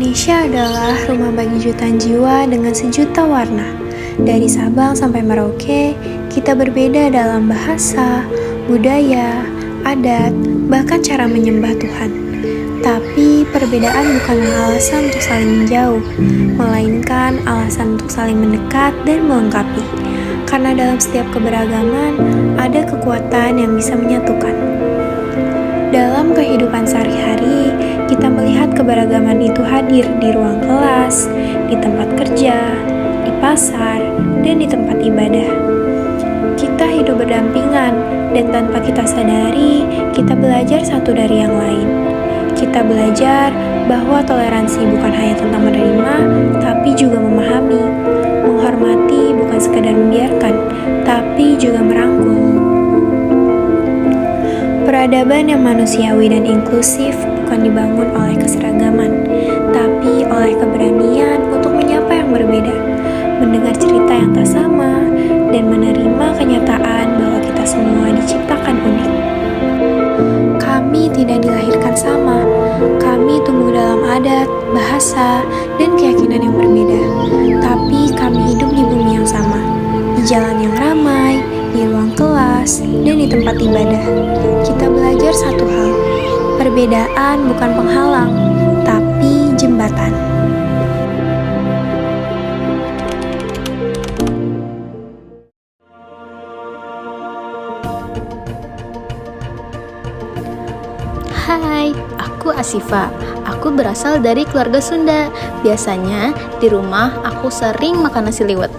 Indonesia adalah rumah bagi jutaan jiwa dengan sejuta warna. Dari Sabang sampai Merauke, kita berbeda dalam bahasa, budaya, adat, bahkan cara menyembah Tuhan. Tapi perbedaan bukanlah alasan untuk saling menjauh, melainkan alasan untuk saling mendekat dan melengkapi. Karena dalam setiap keberagaman, ada kekuatan yang bisa menyatukan. Dalam kehidupan sehari-hari, kita melihat keberagaman itu hadir di ruang kelas, di tempat kerja, di pasar, dan di tempat ibadah. Kita hidup berdampingan, dan tanpa kita sadari, kita belajar satu dari yang lain. Kita belajar bahwa toleransi bukan hanya tentang menerima, tapi juga memahami. Menghormati bukan sekadar membiarkan, tapi juga merangkul. Peradaban yang manusiawi dan inklusif bukan dibangun oleh keseragaman, tapi oleh keberanian untuk menyapa yang berbeda, mendengar cerita yang tak sama, dan menerima kenyataan bahwa kita semua diciptakan unik. Kami tidak dilahirkan sama, kami tumbuh dalam adat, bahasa, dan keyakinan yang berbeda, tapi kami hidup di bumi yang sama, di jalan yang ramai, di ruang kelas, dan di tempat ibadah. Kita belajar satu hal, perbedaan bukan penghalang, tapi jembatan. Hai, aku Asifa. Aku berasal dari keluarga Sunda. Biasanya di rumah aku sering makan nasi liwet.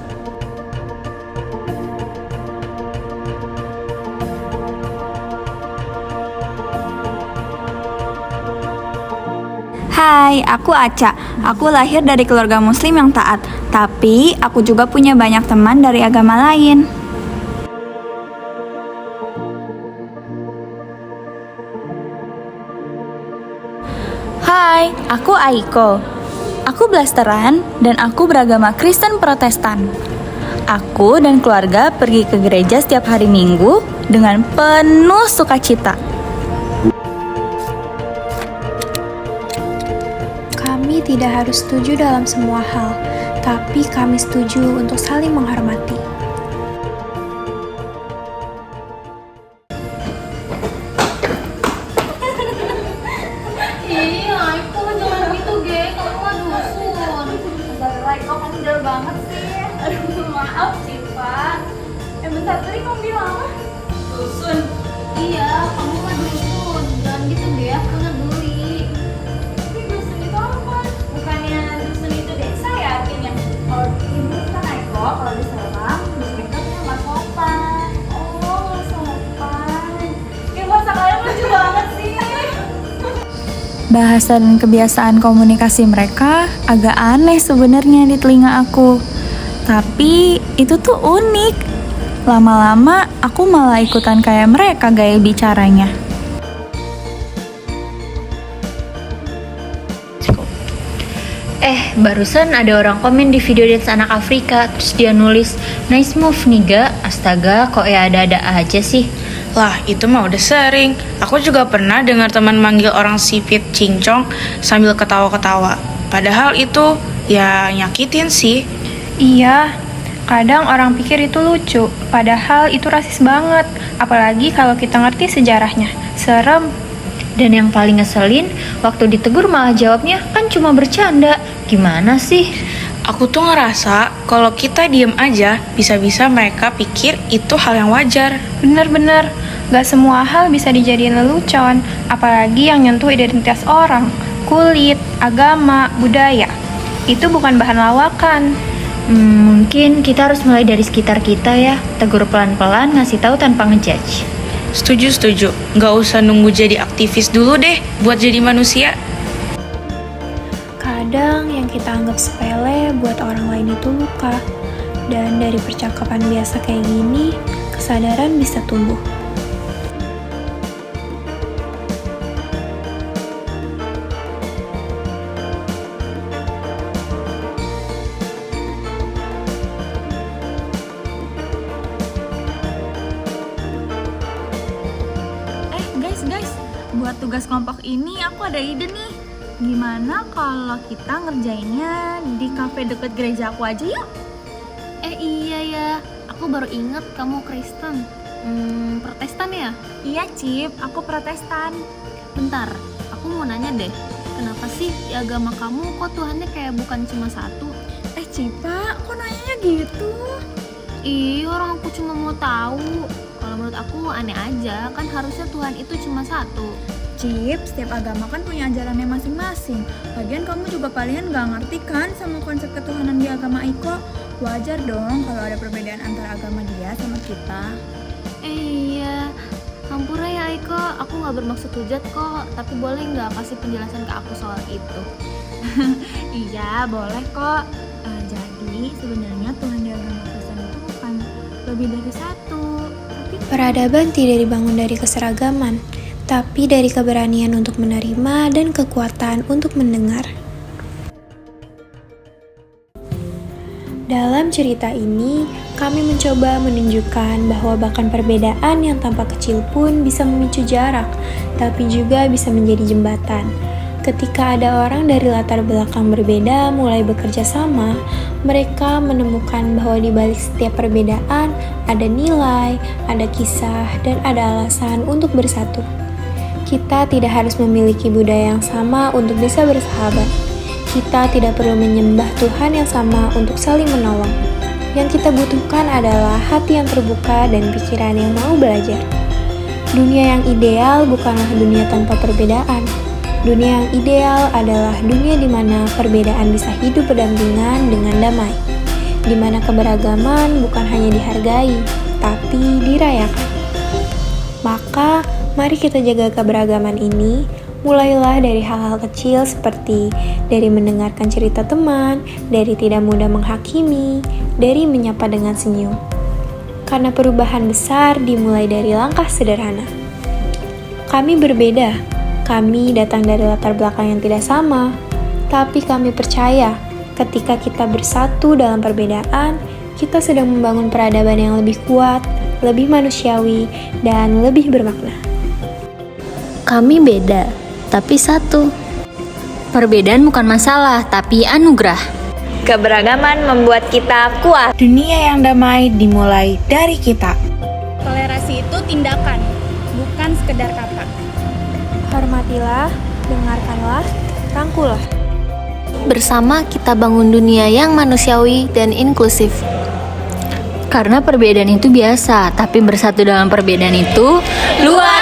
Hai, aku Aca. Aku lahir dari keluarga muslim yang taat, tapi aku juga punya banyak teman dari agama lain. Hai, aku Aiko. Aku blasteran dan aku beragama Kristen Protestan. Aku dan keluarga pergi ke gereja setiap hari Minggu dengan penuh sukacita. Kami tidak harus setuju dalam semua hal, tapi kami setuju untuk saling menghormati. Iya, Aiko jangan gitu, Ge. Kamu mah dusun. Aiko, kamu jauh banget sih. Aduh, maaf sih, Pak. Bentar tadi kamu bilang apa? Dusun? Iya, kamu mah dusun. Jangan gitu, Ge. Aku nggak peduli. Tapi dusun itu apa? Bukannya dusun itu desa ya artinya? Kalau ibu kan Aiko, kalau di Serang, dusun itu artinya nggak sopan. Oh, nggak sopan. Ya, masa kalian lucu banget sih. Bahasa dan kebiasaan komunikasi mereka agak aneh sebenarnya di telinga aku. Tapi itu tuh unik. Lama-lama aku malah ikutan kayak mereka gaya bicaranya. Barusan ada orang komen di video dance anak Afrika, terus dia nulis, "Nice move niga." Astaga, kok ya ada-ada aja sih. Lah, itu mah udah sering. Aku juga pernah dengar teman manggil orang sipit cincong sambil ketawa-ketawa. Padahal itu ya nyakitin sih. Iya, kadang orang pikir itu lucu, padahal itu rasis banget. Apalagi kalau kita ngerti sejarahnya. Serem. Dan yang paling ngeselin, waktu ditegur malah jawabnya kan cuma bercanda. Gimana sih? Aku tuh ngerasa kalau kita diem aja, bisa-bisa mereka pikir itu hal yang wajar. Bener-bener, gak semua hal bisa dijadiin lelucon, apalagi yang nyentuh identitas orang, kulit, agama, budaya. Itu bukan bahan lawakan. Mungkin kita harus mulai dari sekitar kita ya. Tegur pelan-pelan, ngasih tahu tanpa ngejudge. Setuju. Nggak usah nunggu jadi aktivis dulu deh buat jadi manusia. Kadang yang kita anggap sepele buat orang lain itu luka. Dan dari percakapan biasa kayak gini, kesadaran bisa tumbuh. Guys, buat tugas kelompok ini aku ada ide nih. Gimana kalau kita ngerjainnya di kafe deket gereja aku aja yuk? Iya ya, aku baru inget kamu Kristen. Protestan ya? Iya Cip, aku Protestan. Bentar, aku mau nanya deh. Kenapa sih di agama kamu kok Tuhannya kayak bukan cuma satu? Cipa, kok nanyanya gitu? Orang aku cuma mau tahu. Kalau menurut aku aneh aja, kan harusnya Tuhan itu cuma satu. Cip, setiap agama kan punya ajarannya masing-masing. Lagian kamu juga palingan gak ngerti kan sama konsep ketuhanan di agama Iko. Wajar dong kalau ada perbedaan antara agama dia sama kita. Iya, hampura ya Aiko, aku gak bermaksud hujat kok. Tapi boleh gak kasih penjelasan ke aku soal itu? Iya, boleh kok. Jadi sebenarnya Tuhan di agama Kristen itu bukan lebih dari satu. Tapi Peradaban tidak dibangun dari keseragaman, tapi dari keberanian untuk menerima dan kekuatan untuk mendengar. Dalam cerita ini, kami mencoba menunjukkan bahwa bahkan perbedaan yang tampak kecil pun bisa memicu jarak, tapi juga bisa menjadi jembatan. Ketika ada orang dari latar belakang berbeda mulai bekerja sama, mereka menemukan bahwa di balik setiap perbedaan ada nilai, ada kisah, dan ada alasan untuk bersatu. Kita tidak harus memiliki budaya yang sama untuk bisa bersahabat. Kita tidak perlu menyembah Tuhan yang sama untuk saling menolong. Yang kita butuhkan adalah hati yang terbuka dan pikiran yang mau belajar. Dunia yang ideal bukanlah dunia tanpa perbedaan. Dunia yang ideal adalah dunia di mana perbedaan bisa hidup berdampingan dengan damai. Di mana keberagaman bukan hanya dihargai, tapi dirayakan. Maka, mari kita jaga keberagaman ini. Mulailah dari hal-hal kecil seperti dari mendengarkan cerita teman, dari tidak mudah menghakimi, dari menyapa dengan senyum. Karena perubahan besar dimulai dari langkah sederhana. Kami berbeda, kami datang dari latar belakang yang tidak sama, tapi kami percaya ketika kita bersatu dalam perbedaan, kita sedang membangun peradaban yang lebih kuat, lebih manusiawi, dan lebih bermakna. Kami beda, tapi satu. Perbedaan bukan masalah, tapi anugerah. Keberagaman membuat kita kuat. Dunia yang damai dimulai dari kita. toleransi itu tindakan, bukan sekedar kata. Hormatilah, dengarkanlah, rangkulah. Bersama kita bangun dunia yang manusiawi dan inklusif. Karena perbedaan itu biasa, tapi bersatu dalam perbedaan itu luar